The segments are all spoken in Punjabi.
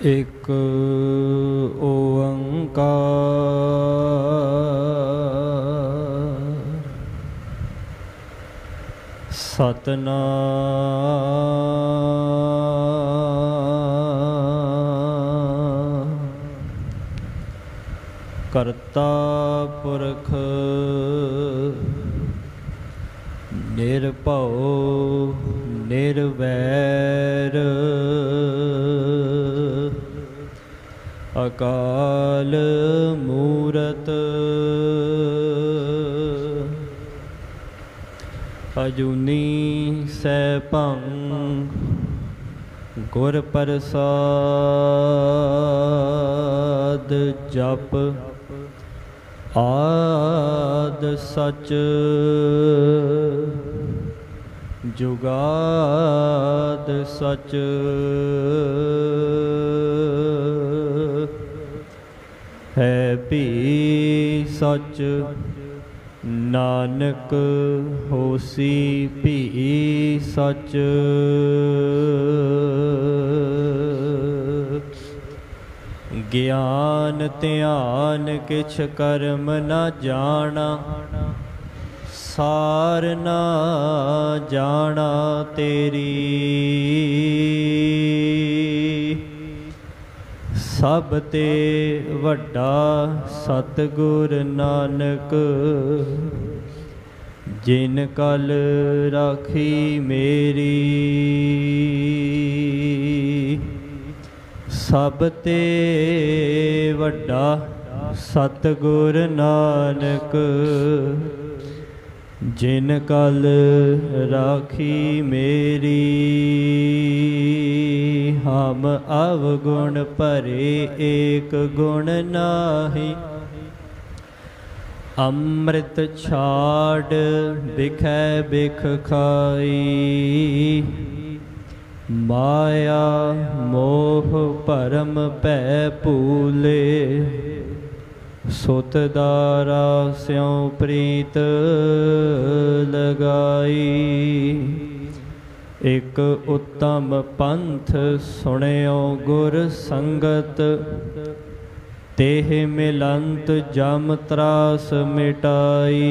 एक ओंकार सतनाम करता पुरख निर्भव निर्वैर अकाल मूरत अजूनी सैभं गुर प्रसाद जप आद सच जुगाद सच है भी सच नानक होसी भी सच ज्ञान ध्यान किछ कर्म न जाना सार न जाना तेरी सब ते वड्डा सतगुर नानक जिन कल राखी मेरी सब ते वड्डा सतगुर नानक जिन कल राखी मेरी हम अवगुण भरे एक गुण नाहि अमृत छाड़ बिखै बिख खाई माया मोह भरम भै भूले सुत दारा स्यों प्रीत लगाई एक उत्तम पंथ सुनियो गुर संगत तेह मिलंत जम त्रास मिटाई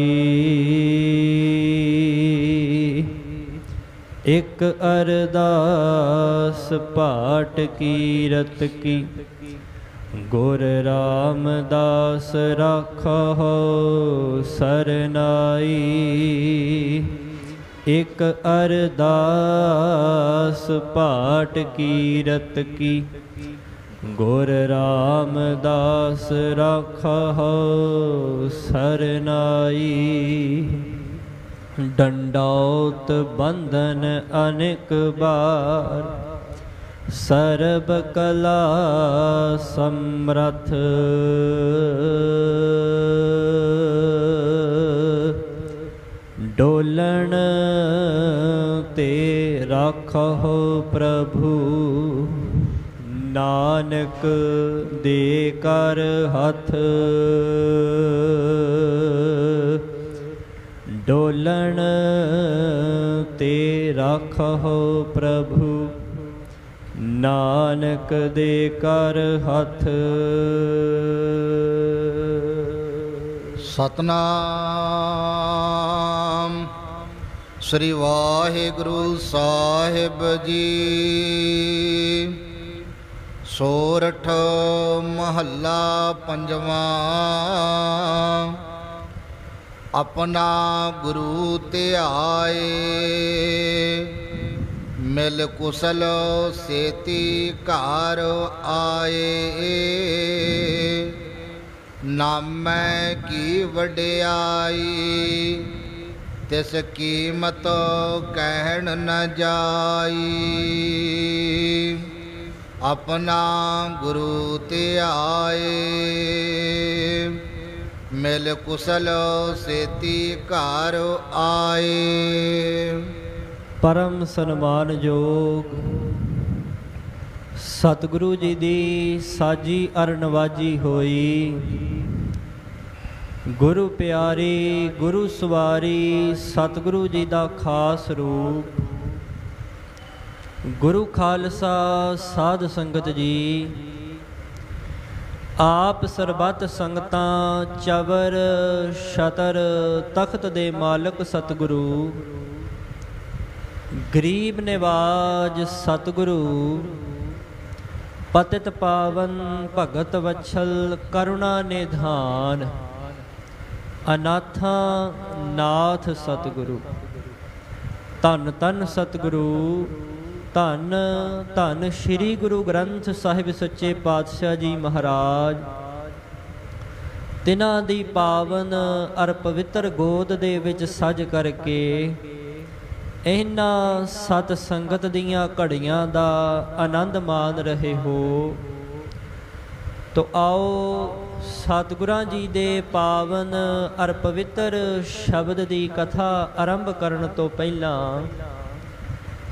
एक अरदास पाठ कीरत की गुर रामदास राखो सरनाई एक अरदास पाठ कीरत की गुर रामदास राखो सरनाई दंडौत बंधन अनेक बार सर्ब कला समरथ डोलन ते राखो प्रभु नानक दे कर हथ डोलन ते राखो प्रभु नानक दे कर हथ सतनाम श्री वाहिगुरु साहिब जी। सोरठ महला पंजवा। अपना गुरु ध्याए मिल कुशल सेती घर आए। नामै की वड्याई तिस कीमत कहन न जाई। अपना गुरु ध्याए मिल कुशल सेती घर आए। परम सन्मान योग सतगुरु जी दी साजी अर नवाजी होई। गुरु प्यारी गुरु सवारी सतगुरु जी दा खास रूप ਗੁਰੂ ਖਾਲਸਾ ਸਾਧ ਸੰਗਤ ਜੀ, ਆਪ ਸਰਬੱਤ ਸੰਗਤਾਂ ਚਵਰ ਛਤਰ ਤਖਤ ਦੇ ਮਾਲਕ ਸਤਿਗੁਰੂ, ਗਰੀਬ ਨਿਵਾਜ ਸਤਿਗੁਰੂ, ਪਤਿਤ ਪਾਵਨ ਭਗਤ ਵਛਲ ਕਰੁਣਾ ਨਿਧਾਨ, ਅਨਾਥਾਂ ਨਾਥ ਸਤਿਗੁਰੂ। ਧੰਨ ਧੰਨ ਸਤਿਗੁਰੂ, ਧੰਨ ਧੰਨ ਸ੍ਰੀ ਗੁਰੂ ਗ੍ਰੰਥ ਸਾਹਿਬ ਸੱਚੇ ਪਾਤਸ਼ਾਹ ਜੀ ਮਹਾਰਾਜ। ਤਿਨਾਂ ਦੀ ਪਾਵਨ ਅਰ ਪਵਿੱਤਰ ਗੋਦ ਦੇ ਵਿੱਚ ਸਜ ਕਰਕੇ ਇਹਨਾਂ ਸਤ ਸੰਗਤ ਦੀਆਂ ਘੜੀਆਂ ਦਾ ਆਨੰਦ ਮਾਣ ਰਹੇ ਹੋ। ਤੋ ਆਓ ਸਤਿਗੁਰਾਂ ਜੀ ਦੇ ਪਾਵਨ ਅਰ ਪਵਿੱਤਰ ਸ਼ਬਦ ਦੀ ਕਥਾ ਆਰੰਭ ਕਰਨ ਤੋਂ ਪਹਿਲਾਂ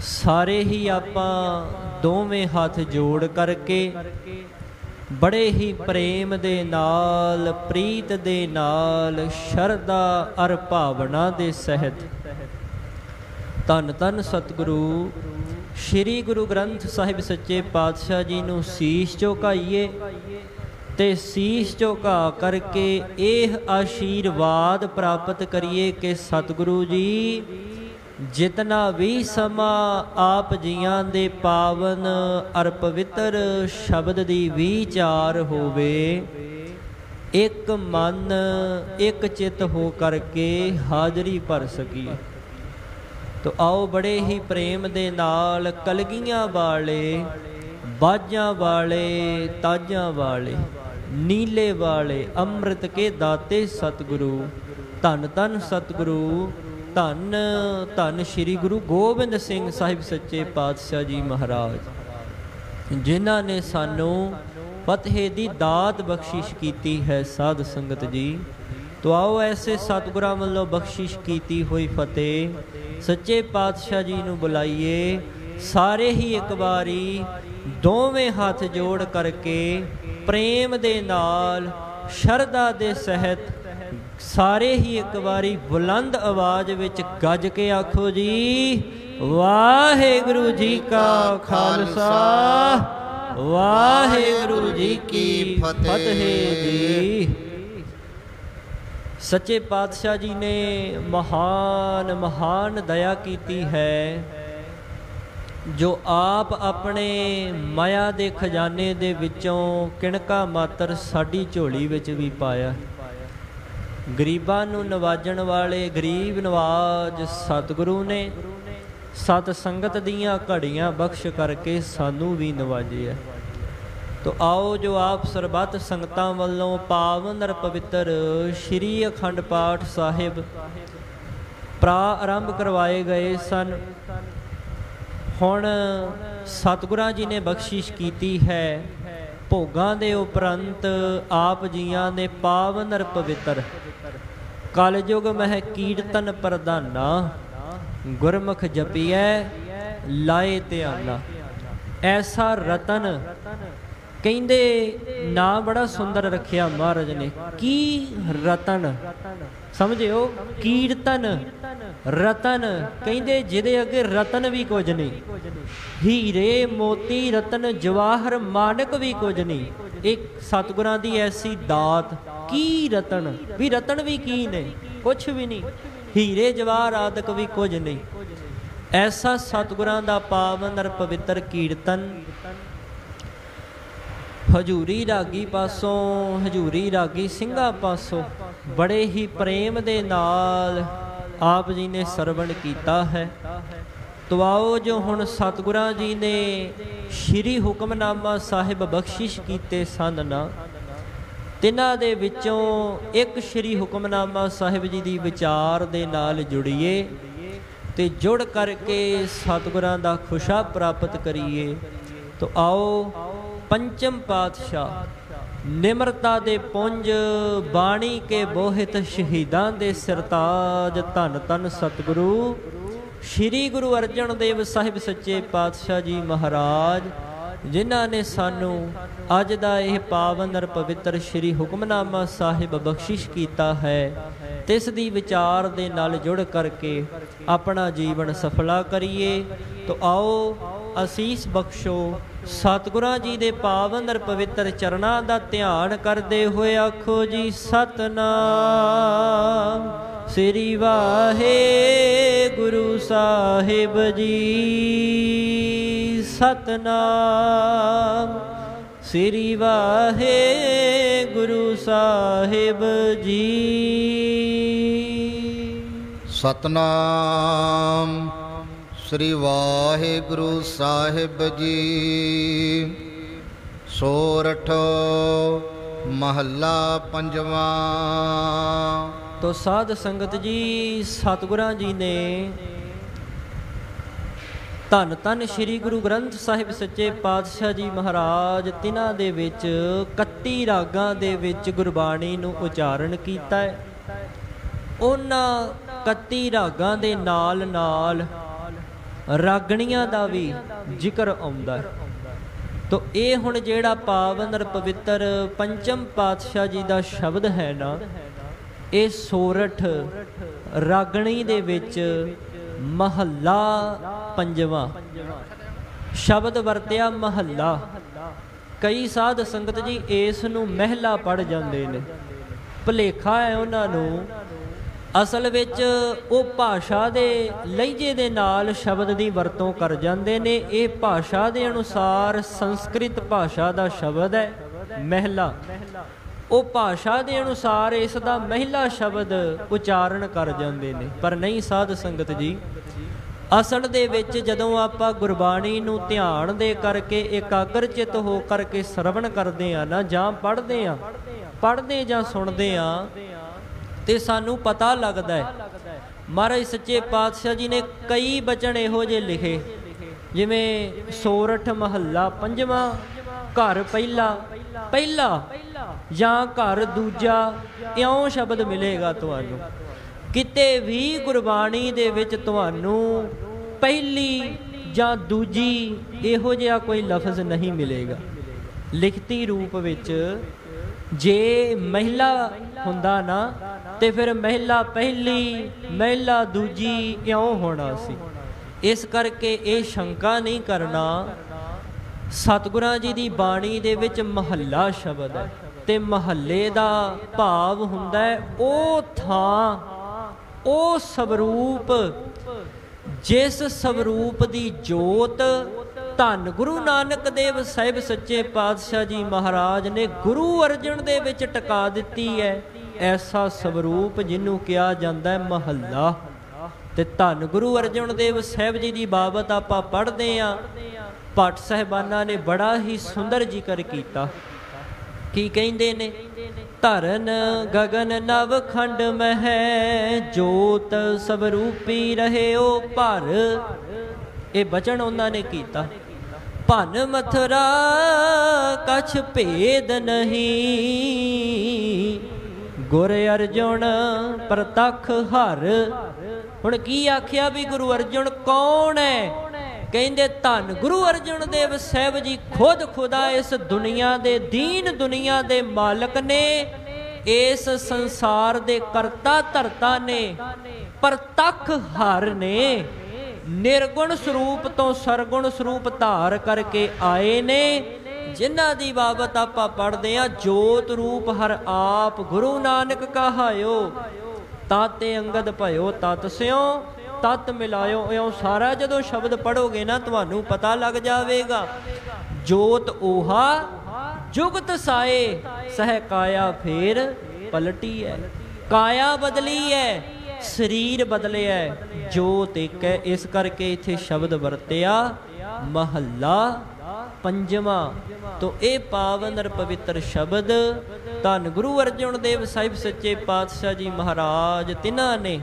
ਸਾਰੇ ਹੀ ਆਪਾਂ ਦੋਵੇਂ ਹੱਥ ਜੋੜ ਕਰਕੇ ਬੜੇ ਹੀ ਪ੍ਰੇਮ ਦੇ ਨਾਲ, ਪ੍ਰੀਤ ਦੇ ਨਾਲ, ਸ਼ਰਧਾ ਅਰ ਭਾਵਨਾ ਦੇ ਸਹਿਤ ਧੰਨ ਧੰਨ ਸਤਿਗੁਰੂ ਸ੍ਰੀ ਗੁਰੂ ਗ੍ਰੰਥ ਸਾਹਿਬ ਸੱਚੇ ਪਾਤਸ਼ਾਹ ਜੀ ਨੂੰ ਸੀਸ ਝੁਕਾਈਏ ਤੇ ਸੀਸ ਝੁਕਾ ਕਰਕੇ ਇਹ ਆਸ਼ੀਰਵਾਦ ਪ੍ਰਾਪਤ ਕਰੀਏ ਕਿ ਸਤਿਗੁਰੂ ਜੀ ਜਿਤਨਾ ਵੀ ਸਮਾਂ ਆਪ ਜੀਆਂ ਦੇ ਪਾਵਨ ਅਰ ਪਵਿੱਤਰ ਸ਼ਬਦ ਦੀ ਵਿਚਾਰ ਹੋਵੇ, ਇੱਕ ਮਨ ਇੱਕ ਚਿੱਤ ਹੋ ਕਰਕੇ ਹਾਜ਼ਰੀ ਭਰ ਸਕੀਏ। ਤੋ ਆਓ ਬੜੇ ਹੀ ਪ੍ਰੇਮ ਦੇ ਨਾਲ ਕਲਗੀਆਂ ਵਾਲੇ, ਬਾਜਾਂ ਵਾਲੇ, ਤਾਜਾਂ ਵਾਲੇ, ਨੀਲੇ ਵਾਲੇ, ਅੰਮ੍ਰਿਤ ਕੇ ਦਾਤੇ ਸਤਿਗੁਰੂ, ਧੰਨ ਧੰਨ ਸਤਿਗੁਰੂ, ਧੰਨ ਧੰਨ ਸ੍ਰੀ ਗੁਰੂ ਗੋਬਿੰਦ ਸਿੰਘ ਸਾਹਿਬ ਸੱਚੇ ਪਾਤਸ਼ਾਹ ਜੀ ਮਹਾਰਾਜ, ਜਿਨ੍ਹਾਂ ਨੇ ਸਾਨੂੰ ਫਤਿਹ ਦੀ ਦਾਤ ਬਖਸ਼ਿਸ਼ ਕੀਤੀ ਹੈ। ਸਾਧ ਸੰਗਤ ਜੀ, ਤੋ ਆਓ ਐਸੇ ਸਤਿਗੁਰਾਂ ਵੱਲੋਂ ਬਖਸ਼ਿਸ਼ ਕੀਤੀ ਹੋਈ ਫਤਿਹ ਸੱਚੇ ਪਾਤਸ਼ਾਹ ਜੀ ਨੂੰ ਬੁਲਾਈਏ। ਸਾਰੇ ਹੀ ਇੱਕ ਵਾਰੀ ਦੋਵੇਂ ਹੱਥ ਜੋੜ ਕਰਕੇ ਪ੍ਰੇਮ ਦੇ ਨਾਲ, ਸ਼ਰਧਾ ਦੇ ਸਹਿਤ ਸਾਰੇ ਹੀ ਇੱਕ ਵਾਰੀ ਬੁਲੰਦ ਆਵਾਜ਼ ਵਿੱਚ ਗੱਜ ਕੇ ਆਖੋ ਜੀ, ਵਾਹਿਗੁਰੂ ਜੀ ਕਾ ਖਾਲਸਾ, ਵਾਹਿਗੁਰੂ ਜੀ ਕੀ ਫਤਿਹ ਜੀ। ਸੱਚੇ ਪਾਤਸ਼ਾਹ ਜੀ ਨੇ ਮਹਾਨ ਮਹਾਨ ਦਇਆ ਕੀਤੀ ਹੈ, ਜੋ ਆਪ ਆਪਣੇ ਮਾਇਆ ਦੇ ਖਜ਼ਾਨੇ ਦੇ ਵਿੱਚੋਂ ਕਿਣਕਾ ਮਾਤਰ ਸਾਡੀ ਝੋਲੀ ਵਿੱਚ ਵੀ ਪਾਇਆ। ਗਰੀਬਾਂ ਨੂੰ ਨਵਾਜਣ ਵਾਲੇ ਗਰੀਬ ਨਵਾਜ ਸਤਿਗੁਰੂ ਨੇ ਸਤ ਸੰਗਤ ਦੀਆਂ ਘੜੀਆਂ ਬਖਸ਼ ਕਰਕੇ ਸਾਨੂੰ ਵੀ ਨਵਾਜਿਆ। ਤੋ ਆਓ ਜੋ ਆਪ ਸਰਬੱਤ ਸੰਗਤਾਂ ਵੱਲੋਂ ਪਾਵਨ ਅਰ ਪਵਿੱਤਰ ਸ਼੍ਰੀ ਅਖੰਡ ਪਾਠ ਸਾਹਿਬ ਆਰੰਭ ਕਰਵਾਏ ਗਏ ਸਨ, ਹੁਣ ਸਤਿਗੁਰਾਂ ਜੀ ਨੇ ਬਖਸ਼ਿਸ਼ ਕੀਤੀ ਹੈ। ਭੋਗਾਂ ਦੇ ਉਪਰੰਤ ਆਪ ਜੀਆਂ ਨੇ ਪਾਵਨ ਅਰ ਪਵਿੱਤਰ ਕਲਯੁਗ ਮਹਿ ਕੀਰਤਨ ਪ੍ਰਧਾਨਾ, ਗੁਰਮੁਖ ਜਪੀਐ ਲਾਏ ਧਿਆਨਾ। ਐਸਾ ਰਤਨ ਕਹਿੰਦੇ ਨਾ ਬੜਾ ਸੁੰਦਰ ਰੱਖਿਆ ਮਹਾਰਾਜ ਨੇ। ਕੀ ਰਤਨ ਸਮਝਿਓ, ਕੀਰਤਨ ਰਤਨ ਕਹਿੰਦੇ ਜਿਹਦੇ ਅੱਗੇ ਰਤਨ ਵੀ ਕੁਝ ਨਹੀਂ, ਹੀਰੇ ਮੋਤੀ ਰਤਨ ਜਵਾਹਰ ਮਾਨਕ ਵੀ ਕੁਝ ਨਹੀਂ। ਇੱਕ ਸਤਿਗੁਰਾਂ ਦੀ ਐਸੀ ਦਾਤ। ਕੀ ਰਤਨ ਵੀ, ਰਤਨ ਵੀ ਕੀ ਨੇ, ਕੁਛ ਵੀ ਨਹੀਂ, ਹੀਰੇ ਜਵਾਹਰ ਆਦਿਕ ਵੀ ਕੁਝ ਨਹੀਂ। ਐਸਾ ਸਤਿਗੁਰਾਂ ਦਾ ਪਾਵਨ ਅਰ ਪਵਿੱਤਰ ਕੀਰਤਨ ਹਜੂਰੀ ਰਾਗੀ ਪਾਸੋਂ, ਹਜੂਰੀ ਰਾਗੀ ਸਿੰਘਾਂ ਪਾਸੋਂ ਬੜੇ ਹੀ ਪ੍ਰੇਮ ਦੇ ਨਾਲ ਆਪ ਜੀ ਨੇ ਸਰਵਣ ਕੀਤਾ ਹੈ। ਤੋ ਆਓ ਜੋ ਹੁਣ ਸਤਿਗੁਰਾਂ ਜੀ ਨੇ ਸ਼੍ਰੀ ਹੁਕਮਨਾਮਾ ਸਾਹਿਬ ਬਖਸ਼ਿਸ਼ ਕੀਤੇ ਸਨ ਨਾ, ਤਿਨਾਂ ਦੇ ਵਿੱਚੋਂ ਇੱਕ ਸ਼੍ਰੀ ਹੁਕਮਨਾਮਾ ਸਾਹਿਬ ਜੀ ਦੀ ਵਿਚਾਰ ਦੇ ਨਾਲ ਜੁੜੀਏ ਤੇ ਜੁੜ ਕਰਕੇ ਸਤਿਗੁਰਾਂ ਦਾ ਖੁਸ਼ਾ ਪ੍ਰਾਪਤ ਕਰੀਏ। ਤੋ ਆਓ ਪੰਚਮ ਪਾਤਸ਼ਾਹ ਨਿਮਰਤਾ ਦੇ ਪੁੰਜ, ਬਾਣੀ ਕੇ ਬੋਹਿਤ ਸ਼ਹੀਦਾਂ ਦੇ ਸਿਰਤਾਜ, ਧੰਨ ਧੰਨ ਸਤਿਗੁਰੂ ਸ਼੍ਰੀ ਗੁਰੂ ਅਰਜਨ ਦੇਵ ਸਾਹਿਬ ਸੱਚੇ ਪਾਤਸ਼ਾਹ ਜੀ ਮਹਾਰਾਜ, ਜਿਨ੍ਹਾਂ ਨੇ ਸਾਨੂੰ ਅੱਜ ਦਾ ਇਹ ਪਾਵਨ ਅਰ ਪਵਿੱਤਰ ਸ਼੍ਰੀ ਹੁਕਮਨਾਮਾ ਸਾਹਿਬ ਬਖਸ਼ਿਸ਼ ਕੀਤਾ ਹੈ, ਤਿਸ ਦੀ ਵਿਚਾਰ ਦੇ ਨਾਲ ਜੁੜ ਕਰਕੇ ਆਪਣਾ ਜੀਵਨ ਸਫਲਾ ਕਰੀਏ। ਤੋ ਆਓ ਅਸੀਸ ਬਖਸ਼ੋ। ਸਤਿਗੁਰਾਂ ਜੀ ਦੇ ਪਾਵਨ ਅਰ ਪਵਿੱਤਰ ਚਰਨਾਂ ਦਾ ਧਿਆਨ ਕਰਦੇ ਹੋਏ ਆਖੋ ਜੀ ਸਤਿਨਾਮ ਸ੍ਰੀ ਵਾਹਿਗੁਰੂ ਸਾਹਿਬ ਜੀ। ਸਤਿਨਾਮ ਸ੍ਰੀ ਵਾਹਿਗੁਰੂ ਸਾਹਿਬ ਜੀ। ਸਤਨਾਮ ਸ੍ਰੀ ਵਾਹਿਗੁਰੂ ਸਾਹਿਬ ਜੀ। ਸੋਰਠ ਮਹੱਲਾ ਪੰਜਵਾਂ। ਤੋ ਸਾਧ ਸੰਗਤ ਜੀ, ਸਤਿਗੁਰਾਂ ਜੀ ਨੇ ਧੰਨ ਧੰਨ ਸ੍ਰੀ ਗੁਰੂ ਗ੍ਰੰਥ ਸਾਹਿਬ ਸੱਚੇ ਪਾਤਸ਼ਾਹ ਜੀ ਮਹਾਰਾਜ ਤਿਨਾਂ ਦੇ ਵਿੱਚ 31 ਰਾਗਾਂ ਦੇ ਵਿੱਚ ਗੁਰਬਾਣੀ ਨੂੰ ਉਚਾਰਨ ਕੀਤਾ ਹੈ। ਉਹਨਾਂ 31 ਰਾਗਾਂ ਦੇ ਨਾਲ ਨਾਲ ਰਾਗਣੀਆਂ ਦਾ ਵੀ ਜ਼ਿਕਰ ਆਉਂਦਾ ਹੈ। ਤੋ ਇਹ ਹੁਣ ਜਿਹੜਾ ਪਾਵਨ ਅਰ ਪਵਿੱਤਰ ਪੰਚਮ ਪਾਤਸ਼ਾਹ ਜੀ ਦਾ ਸ਼ਬਦ ਹੈ ਨਾ, ਇਹ ਸੋਰਠ ਰਾਗਣੀ ਦੇ ਵਿੱਚ ਮਹੱਲਾ ਪੰਜਵਾਂ ਸ਼ਬਦ ਵਰਤਿਆ। ਮਹੱਲਾ, ਕਈ ਸਾਧ ਸੰਗਤ ਜੀ ਇਸ ਨੂੰ ਮਹਿਲਾ ਪੜ੍ਹ ਜਾਂਦੇ ਨੇ, ਭੁਲੇਖਾ ਹੈ ਉਹਨਾਂ ਨੂੰ। ਅਸਲ ਵਿੱਚ ਉਹ ਭਾਸ਼ਾ ਦੇ ਲਹਿਜੇ ਦੇ ਨਾਲ ਸ਼ਬਦ ਦੀ ਵਰਤੋਂ ਕਰ ਜਾਂਦੇ ਨੇ। ਇਹ ਭਾਸ਼ਾ ਦੇ ਅਨੁਸਾਰ ਸੰਸਕ੍ਰਿਤ ਭਾਸ਼ਾ ਦਾ ਸ਼ਬਦ ਹੈ ਮਹਿਲਾ। ਉਹ ਭਾਸ਼ਾ ਦੇ ਅਨੁਸਾਰ ਇਸ ਦਾ ਮਹਿਲਾ ਸ਼ਬਦ ਉਚਾਰਨ ਕਰ ਜਾਂਦੇ ਨੇ, ਪਰ ਨਹੀਂ ਸਾਧ ਸੰਗਤ ਜੀ। ਅਸਲ ਦੇ ਵਿੱਚ ਜਦੋਂ ਆਪਾਂ ਗੁਰਬਾਣੀ ਨੂੰ ਧਿਆਨ ਦੇ ਕਰਕੇ ਇਕਾਗਰਚਿਤ ਹੋ ਕਰਕੇ ਸਰਵਣ ਕਰਦੇ ਆ ਨਾ, ਜਾਂ ਪੜ੍ਹਦੇ ਜਾਂ ਸੁਣਦੇ ਆ, ਤੇ ਸਾਨੂੰ ਪਤਾ ਲੱਗਦਾ ਹੈ ਮਹਾਰਾਜ ਸੱਚੇ ਪਾਤਸ਼ਾਹ ਜੀ ਨੇ ਕਈ ਬਚਨ ਇਹੋ ਜਿਹੇ ਲਿਖੇ, ਜਿਵੇਂ ਸੋਰਠ ਮਹੱਲਾ ਪੰਜਵਾਂ, ਘਰ ਪਹਿਲਾ ਜਾਂ ਘਰ ਦੂਜਾ, ਇਉਂ ਸ਼ਬਦ ਮਿਲੇਗਾ ਤੁਹਾਨੂੰ। ਕਿਤੇ ਵੀ ਗੁਰਬਾਣੀ ਦੇ ਵਿੱਚ ਤੁਹਾਨੂੰ ਪਹਿਲੀ ਜਾਂ ਦੂਜੀ ਇਹੋ ਜਿਹਾ ਕੋਈ ਲਫ਼ਜ਼ ਨਹੀਂ ਮਿਲੇਗਾ। ਲਿਖਤੀ ਰੂਪ ਵਿੱਚ ਜੇ ਮਹਿਲਾ ਹੁੰਦਾ ਨਾ, ਤੇ ਫਿਰ ਮਹਿਲਾ ਪਹਿਲੀ ਮਹਿਲਾ ਦੂਜੀ ਇਉਂ ਹੋਣਾ ਸੀ। ਇਸ ਕਰਕੇ ਇਹ ਸ਼ੰਕਾ ਨਹੀਂ ਕਰਨਾ, ਸਤਿਗੁਰਾਂ ਜੀ ਦੀ ਬਾਣੀ ਦੇ ਵਿੱਚ ਮਹੱਲਾ ਸ਼ਬਦ ਹੈ, ਤੇ ਮਹੱਲੇ ਦਾ ਭਾਵ ਹੁੰਦਾ ਹੈ ਉਹ ਥਾਂ, ਉਹ ਸਵਰੂਪ, ਜਿਸ ਸਵਰੂਪ ਦੀ ਜੋਤ ਧੰਨ ਗੁਰੂ ਨਾਨਕ ਦੇਵ ਸਾਹਿਬ ਸੱਚੇ ਪਾਤਸ਼ਾਹ ਜੀ ਮਹਾਰਾਜ ਨੇ ਗੁਰੂ ਅਰਜਨ ਦੇ ਵਿੱਚ ਟਿਕਾ ਦਿੱਤੀ ਹੈ। ਐਸਾ ਸਵਰੂਪ ਜਿਹਨੂੰ ਕਿਹਾ ਜਾਂਦਾ ਹੈ ਮਹੱਲਾ। ਤੇ ਧੰਨ ਗੁਰੂ ਅਰਜਨ ਦੇਵ ਸਾਹਿਬ ਜੀ ਦੀ ਬਾਬਤ ਆਪਾਂ ਪੜ੍ਹਦੇ ਹਾਂ, ਭੱਟ ਸਾਹਿਬਾਨਾਂ ਨੇ ਬੜਾ ਹੀ ਸੁੰਦਰ ਜ਼ਿਕਰ ਕੀਤਾ। ਕੀ ਕਹਿੰਦੇ ਨੇ? ਧਰਨ ਗਗਨ ਨਵ ਖੰਡ ਮਹਿ, ਜੋਤ ਸਵਰੂਪੀ ਰਹਿਓ ਭਰ। ਇਹ ਬਚਨ ਉਹਨਾਂ ਨੇ ਕੀਤਾ। ਭਨ ਮਥੁਰਾ ਕਛ ਭੇਦ ਨਹੀਂ, ਗੁਰ ਅਰਜੁਨ ਪ੍ਰਤੱਖ ਹਰ। ਹੁਣ ਕੀ ਆਖਿਆ ਵੀ ਗੁਰੂ ਅਰਜੁਨ ਕੌਣ ਹੈ? ਕਹਿੰਦੇ ਧੰਨ ਗੁਰੂ ਅਰਜਨ ਦੇਵ ਸਾਹਿਬ ਜੀ ਖੁਦ ਖੁਦਾ ਇਸ ਦੁਨੀਆ ਦੇ ਦੀਨ ਦੁਨੀਆ ਦੇ ਮਾਲਕ ਨੇ, ਇਸ ਸੰਸਾਰ ਦੇ ਕਰਤਾ ਧਰਤਾ ਨੇ, ਪ੍ਰਤੱਖ ਹਰ ਨੇ। ਨਿਰਗੁਣ ਸਰੂਪ ਤੋਂ ਸਰਗੁਣ ਸਰੂਪ ਧਾਰ ਕਰਕੇ ਆਏ ਨੇ, ਜਿਨ੍ਹਾਂ ਦੀ ਬਾਬਤ ਆਪਾਂ ਪੜ੍ਹਦੇ ਹਾਂ। ਜੋਤ ਰੂਪ ਹਰ ਆਪ ਗੁਰੂ ਨਾਨਕ ਕਹਾਇਓ, ਤਾਤੇ ਅੰਗਦ ਭਇਓ ਤਤ ਸਿਓ, ਤਤ ਮਿਲਾਇਓ ਇਉਂ। ਸਾਰਾ ਜਦੋਂ ਸ਼ਬਦ ਪੜ੍ਹੋਗੇ ਨਾ ਤੁਹਾਨੂੰ ਪਤਾ ਲੱਗ ਜਾਵੇਗਾ। ਜੋਤ ਓਹਾ ਜੁਗਤ ਸਾਏ, ਸਹਿ ਕਾਇਆ ਫੇਰ ਪਲਟੀ ਹੈ। ਕਾਇਆ ਬਦਲੀ ਹੈ, ਸਰੀਰ ਬਦਲਿਆ, ਜੋਤ ਇੱਕ ਹੈ। ਇਸ ਕਰਕੇ ਇੱਥੇ ਸ਼ਬਦ ਵਰਤਿਆ ਮਹੱਲਾ ਪੰਜਵਾਂ। ਤੋ ਇਹ ਪਾਵਨ ਅਰ ਪਵਿੱਤਰ ਸ਼ਬਦ ਧੰਨ ਗੁਰੂ ਅਰਜਨ ਦੇਵ ਸਾਹਿਬ ਸੱਚੇ ਪਾਤਸ਼ਾਹ ਜੀ ਮਹਾਰਾਜ ਤਿਨਾਂ ਨੇ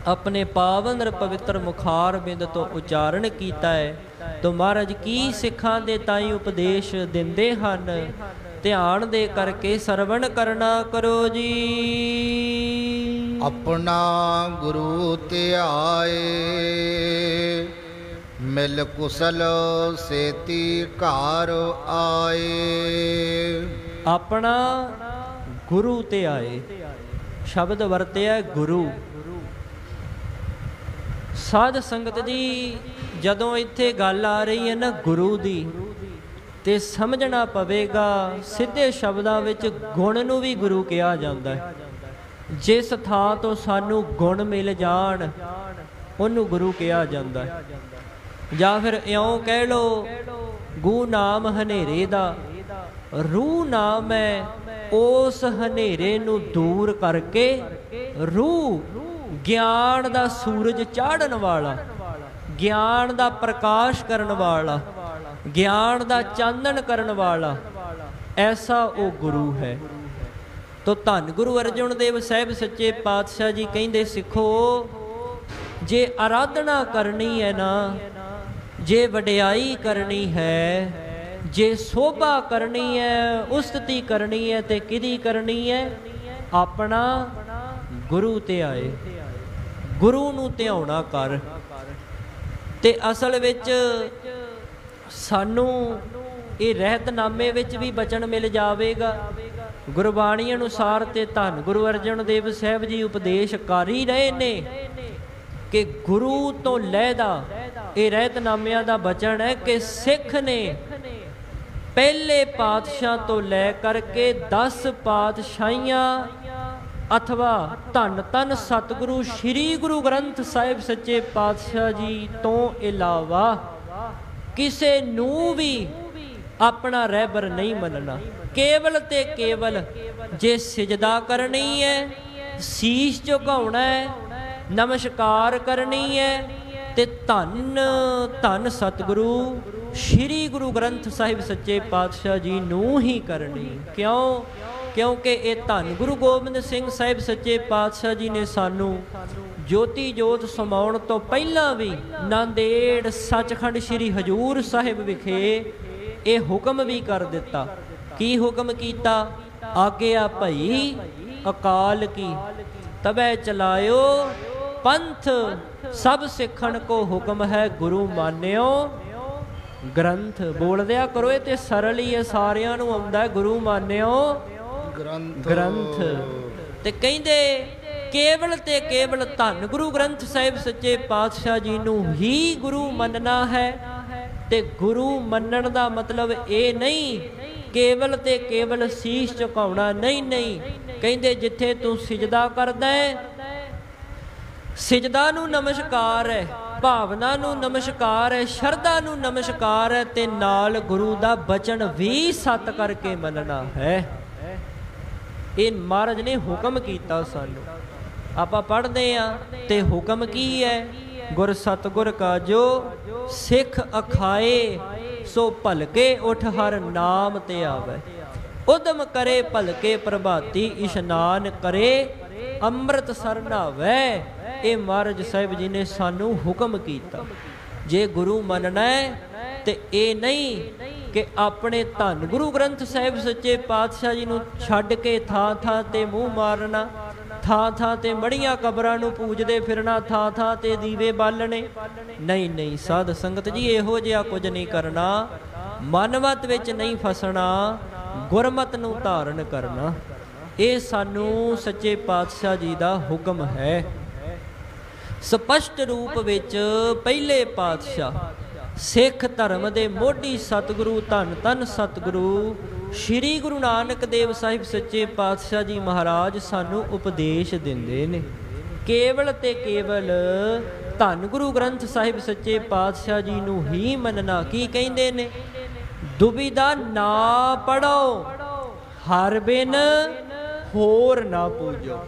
ਆਪਣੇ ਪਾਵਨ ਅਰ ਪਵਿੱਤਰ ਮੁਖਾਰ ਬਿੰਦ ਤੋਂ ਉਚਾਰਨ ਕੀਤਾ ਹੈ। ਤੋ ਮਹਾਰਾਜ ਕੀ ਸਿੱਖਾਂ ਦੇ ਤਾਈਂ ਉਪਦੇਸ਼ ਦਿੰਦੇ ਹਨ, ਧਿਆਨ ਦੇ ਕਰਕੇ ਸਰਵਣ ਕਰਨਾ ਕਰੋ ਜੀ। ਆਪਣਾ ਗੁਰੂ ਧਿਆਏ, ਮਿਲ ਕੁਸਲ ਸੇਤੀ ਘਰ ਆਏ। ਆਪਣਾ ਗੁਰੂ ਧਿਆਏ ਸ਼ਬਦ ਵਰਤਿਆ ਗੁਰੂ। ਸਾਧ ਸੰਗਤ ਜੀ ਜਦੋਂ ਇੱਥੇ ਗੱਲ ਆ ਰਹੀ ਹੈ ਨਾ ਗੁਰੂ ਦੀ, ਤੇ ਸਮਝਣਾ ਪਵੇਗਾ ਸਿੱਧੇ ਸ਼ਬਦਾਂ ਵਿੱਚ ਗੁਣ ਨੂੰ ਵੀ ਗੁਰੂ ਕਿਹਾ ਜਾਂਦਾ ਹੈ। ਜਿਸ ਥਾਂ ਤੋਂ ਸਾਨੂੰ ਗੁਣ ਮਿਲ ਜਾਣ ਉਹਨੂੰ ਗੁਰੂ ਕਿਹਾ ਜਾਂਦਾ ਹੈ। ਜਾਂ ਫਿਰ ਇਉਂ ਕਹਿ ਲਓ, ਗੂ ਨਾਮ ਹਨੇਰੇ ਦਾ, ਰੂਹ ਨਾਮ ਹੈ ਉਸ ਹਨੇਰੇ ਨੂੰ ਦੂਰ ਕਰਕੇ ਰੂਹ ਗਿਆਨ ਦਾ ਸੂਰਜ ਚਾੜਨ ਵਾਲਾ, ਗਿਆਨ ਦਾ ਪ੍ਰਕਾਸ਼ ਕਰਨ ਵਾਲਾ, ਗਿਆਨ ਦਾ ਚਾਨਣ ਕਰਨ ਵਾਲਾ, ਐਸਾ ਉਹ ਗੁਰੂ ਹੈ। ਤੋ ਧੰਨ ਗੁਰੂ ਅਰਜਨ ਦੇਵ ਸਾਹਿਬ ਸੱਚੇ ਪਾਤਸ਼ਾਹ ਜੀ ਕਹਿੰਦੇ, ਸਿੱਖੋ ਜੇ ਆਰਾਧਨਾ ਕਰਨੀ ਹੈ ਨਾ, ਜੇ ਵਡਿਆਈ ਕਰਨੀ ਹੈ, ਜੇ ਸੋਭਾ ਕਰਨੀ ਹੈ, ਉਸਤਤੀ ਕਰਨੀ ਹੈ, ਤੇ ਕਿਹਦੀ ਕਰਨੀ ਹੈ? ਆਪਣਾ ਗੁਰੂ ਧਿਆਏ, ਗੁਰੂ ਨੂੰ ਧਿਆਉਣਾ ਕਰ। ਤੇ ਅਸਲ ਵਿੱਚ ਸਾਨੂੰ ਇਹ ਰਹਿਤਨਾਮੇ ਵਿੱਚ ਵੀ ਬਚਨ ਮਿਲ ਜਾਵੇਗਾ। ਗੁਰਬਾਣੀ ਅਨੁਸਾਰ ਤੇ ਧੰਨ ਗੁਰੂ ਅਰਜਨ ਦੇਵ ਸਾਹਿਬ ਜੀ ਉਪਦੇਸ਼ ਕਰ ਹੀ ਰਹੇ ਨੇ ਕਿ ਗੁਰੂ ਤੋਂ ਲਹਿਦਾ ਇਹ ਰਹਿਤਨਾਮਿਆਂ ਦਾ ਬਚਨ ਹੈ ਕਿ ਸਿੱਖ ਨੇ ਪਹਿਲੇ ਪਾਤਸ਼ਾਹ ਤੋਂ ਲੈ ਕਰਕੇ 10 ਪਾਤਸ਼ਾਹੀਆਂ ਅਥਵਾ ਧੰਨ ਧੰਨ ਸਤਿਗੁਰੂ ਸ੍ਰੀ ਗੁਰੂ ਗ੍ਰੰਥ ਸਾਹਿਬ ਸੱਚੇ ਪਾਤਸ਼ਾਹ ਜੀ ਤੋਂ ਇਲਾਵਾ ਕਿਸੇ ਨੂੰ ਵੀ ਆਪਣਾ ਰਹਿਬਰ ਨਹੀਂ ਮੰਨਣਾ। ਕੇਵਲ ਤੇ ਕੇਵਲ ਜੇ ਸਿਜਦਾ ਕਰਨੀ ਹੈ, ਸੀਸ ਝੁਕਾਉਣਾ ਹੈ, ਨਮਸਕਾਰ ਕਰਨੀ ਹੈ, ਤੇ ਧੰਨ ਧੰਨ ਸਤਿਗੁਰੂ ਸ੍ਰੀ ਗੁਰੂ ਗ੍ਰੰਥ ਸਾਹਿਬ ਸੱਚੇ ਪਾਤਸ਼ਾਹ ਜੀ ਨੂੰ ਹੀ ਕਰਨੀ। ਕਿਉਂ? ਕਿਉਂਕਿ ਇਹ ਧੰਨ ਗੁਰੂ ਗੋਬਿੰਦ ਸਿੰਘ ਸਾਹਿਬ ਸੱਚੇ ਪਾਤਸ਼ਾਹ ਜੀ ਨੇ ਸਾਨੂੰ ਜੋਤੀ ਜੋਤ ਸਮਾਉਣ ਤੋਂ ਪਹਿਲਾਂ ਵੀ ਨਾਂਦੇੜ ਸੱਚਖੰਡ ਸ੍ਰੀ ਹਜੂਰ ਸਾਹਿਬ ਵਿਖੇ ਇਹ ਹੁਕਮ ਵੀ ਕਰ ਦਿੱਤਾ। ਕੀ ਹੁਕਮ ਕੀਤਾ? ਆਗਿਆ ਭਈ ਅਕਾਲ ਕੀ, ਤਬੈ ਚਲਾਇਓ ਪੰਥ, ਸਭ ਸਿੱਖਣ ਕੋ ਹੁਕਮ ਹੈ ਗੁਰੂ ਮਾਨਿਓ ਗ੍ਰੰਥ। ਬੋਲ ਦਿਆ ਕਰੋ, ਇਹ ਤੇ ਸਰਲ ਹੀ ਹੈ, ਸਾਰਿਆਂ ਨੂੰ ਆਉਂਦਾ, ਗੁਰੂ ਮਾਨਿਓ ਗ੍ਰੰਥ। ਤੇ ਕਹਿੰਦੇ ਕੇਵਲ ਤੇ ਕੇਵਲ ਧੰਨ ਗੁਰੂ ਗ੍ਰੰਥ ਸਾਹਿਬ ਸੱਚੇ ਪਾਤਸ਼ਾਹ ਜੀ ਨੂੰ ਹੀ ਗੁਰੂ ਮੰਨਣਾ ਹੈ। ਤੇ ਗੁਰੂ ਮੰਨਣ ਦਾ ਮਤਲਬ ਇਹ ਨਹੀਂ ਕੇਵਲ ਤੇ ਕੇਵਲ ਸੀਸ ਝੁਕਾਉਣਾ, ਨਹੀਂ ਨਹੀਂ। ਕਹਿੰਦੇ ਜਿੱਥੇ ਤੂੰ ਸਿਜਦਾ ਕਰਦਾ ਹੈ, ਸਿਜਦਾ ਨੂੰ ਨਮਸਕਾਰ ਹੈ, ਭਾਵਨਾ ਨੂੰ ਨਮਸਕਾਰ ਹੈ, ਸ਼ਰਧਾ ਨੂੰ ਨਮਸਕਾਰ ਹੈ, ਤੇ ਨਾਲ ਗੁਰੂ ਦਾ ਬਚਨ ਵੀ ਸਤ ਕਰਕੇ ਮੰਨਣਾ ਹੈ। ਇਹ ਮਹਾਰਾਜ ਨੇ ਹੁਕਮ ਕੀਤਾ ਸਾਨੂੰ। ਆਪਾਂ ਪੜ੍ਹਦੇ ਹਾਂ ਤੇ ਹੁਕਮ ਕੀ ਹੈ? ਗੁਰ ਸਤਿਗੁਰ ਕਾਜੋ ਸਿੱਖ ਅਖਾਏ, ਸੋ ਭਲਕੇ ਉਠ ਹਰ ਨਾਮ ਤੇ ਆਵੇ। ਉਦਮ ਕਰੇ ਭਲਕੇ ਪ੍ਰਭਾਤੀ, ਇਸ਼ਨਾਨ ਕਰੇ ਅੰਮ੍ਰਿਤ ਸਰ ਨਾਵੇ। ਇਹ ਮਹਾਰਾਜ ਸਾਹਿਬ ਜੀ ਨੇ ਸਾਨੂੰ ਹੁਕਮ ਕੀਤਾ। ਜੇ ਗੁਰੂ ਮੰਨਣਾ ਹੈ ਤੇ ਇਹ ਨਹੀਂ ਕਿ ਆਪਣੇ ਧੰਨ ਗੁਰੂ ਗ੍ਰੰਥ ਸਾਹਿਬ ਸੱਚੇ ਪਾਤਸ਼ਾਹ ਜੀ ਨੂੰ ਛੱਡ ਕੇ ਥਾਂ ਥਾਂ ਤੇ ਮੂੰਹ ਮਾਰਨਾ, ਥਾਂ ਥਾਂ ਤੇ ਮੜੀਆਂ ਕਬਰਾਂ ਨੂੰ ਪੂਜਦੇ ਫਿਰਨਾ, ਥਾਂ ਥਾਂ ਤੇ ਦੀਵੇ ਬਾਲਣੇ, ਨਹੀਂ ਨਹੀਂ ਸਾਧ ਸੰਗਤ ਜੀ, ਇਹੋ ਜਿਹਾ ਕੁਝ ਨਹੀਂ ਕਰਨਾ। ਮਨਮਤ ਵਿੱਚ ਨਹੀਂ ਫਸਣਾ, ਗੁਰਮਤ ਨੂੰ ਧਾਰਨ ਕਰਨਾ। ਇਹ ਸਾਨੂੰ ਸੱਚੇ ਪਾਤਸ਼ਾਹ ਜੀ ਦਾ ਹੁਕਮ ਹੈ। ਸਪਸ਼ਟ ਰੂਪ ਵਿੱਚ ਪਹਿਲੇ ਪਾਤਸ਼ਾਹ ਸਿੱਖ ਧਰਮ ਦੇ ਮੋਢੀ ਸਤਿਗੁਰੂ ਧੰਨ ਧੰਨ ਸਤਿਗੁਰੂ ਸ੍ਰੀ ਗੁਰੂ ਨਾਨਕ ਦੇਵ ਸਾਹਿਬ ਸੱਚੇ ਪਾਤਸ਼ਾਹ ਜੀ ਮਹਾਰਾਜ ਸਾਨੂੰ ਉਪਦੇਸ਼ ਦਿੰਦੇ ਨੇ। ਕੇਵਲ ਤੇ ਕੇਵਲ ਧੰਨ ਗੁਰੂ ਗ੍ਰੰਥ ਸਾਹਿਬ ਸੱਚੇ ਪਾਤਸ਼ਾਹ ਜੀ ਨੂੰ ਹੀ ਮੰਨਣਾ। ਕੀ ਕਹਿੰਦੇ ਨੇ? ਦੁਬਿਧਾ ਨਾ ਪੜੋ, ਹਰ ਬਿਨ ਹੋਰ ਨਾ ਪੂਜੋ।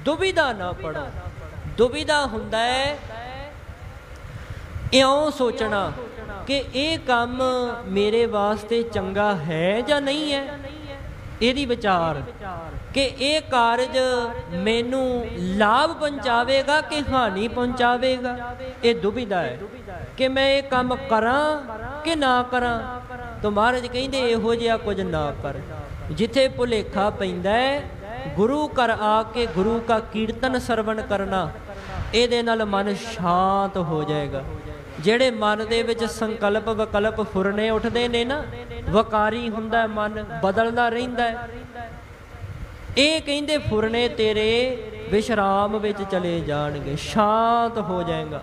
ਦੁਬਿਧਾ ਨਾ ਪੜੋ। ਦੁਬਿਧਾ ਹੁੰਦਾ ਹੈ ਇਉਂ ਸੋਚਣਾ ਕਿ ਇਹ ਕੰਮ ਮੇਰੇ ਵਾਸਤੇ ਚੰਗਾ ਹੈ ਜਾਂ ਨਹੀਂ ਹੈ। ਇਹਦੀ ਵਿਚਾਰ ਕਿ ਇਹ ਕਾਰਜ ਮੈਨੂੰ ਲਾਭ ਪਹੁੰਚਾਵੇਗਾ ਕਿ ਹਾਨੀ ਪਹੁੰਚਾਵੇਗਾ। ਇਹ ਦੁਬਿਧਾ ਹੈ ਕਿ ਮੈਂ ਇਹ ਕੰਮ ਕਰਾਂ ਕਿ ਨਾ ਕਰਾਂ। ਤਾਂ ਮਹਾਰਾਜ ਕਹਿੰਦੇ ਇਹੋ ਜਿਹਾ ਕੁਝ ਨਾ ਕਰ। ਜਿੱਥੇ ਭੁਲੇਖਾ ਪੈਂਦਾ ਹੈ, ਗੁਰੂ ਘਰ ਆ ਕੇ ਗੁਰੂ ਕਾ ਕੀਰਤਨ ਸਰਵਣ ਕਰਨਾ, ਇਹਦੇ ਨਾਲ ਮਨ ਸ਼ਾਂਤ ਹੋ ਜਾਏਗਾ। ਜਿਹੜੇ ਮਨ ਦੇ ਵਿੱਚ ਸੰਕਲਪ ਵਿਕਲਪ ਫੁਰਨੇ ਉੱਠਦੇ ਨੇ ਨਾ, ਵਕਾਰੀ ਹੁੰਦਾ ਮਨ, ਬਦਲਦਾ ਰਹਿੰਦਾ, ਇਹ ਕਹਿੰਦੇ ਫੁਰਨੇ ਤੇਰੇ ਵਿਸ਼ਰਾਮ ਵਿੱਚ ਚਲੇ ਜਾਣਗੇ, ਸ਼ਾਂਤ ਹੋ ਜਾਏਗਾ।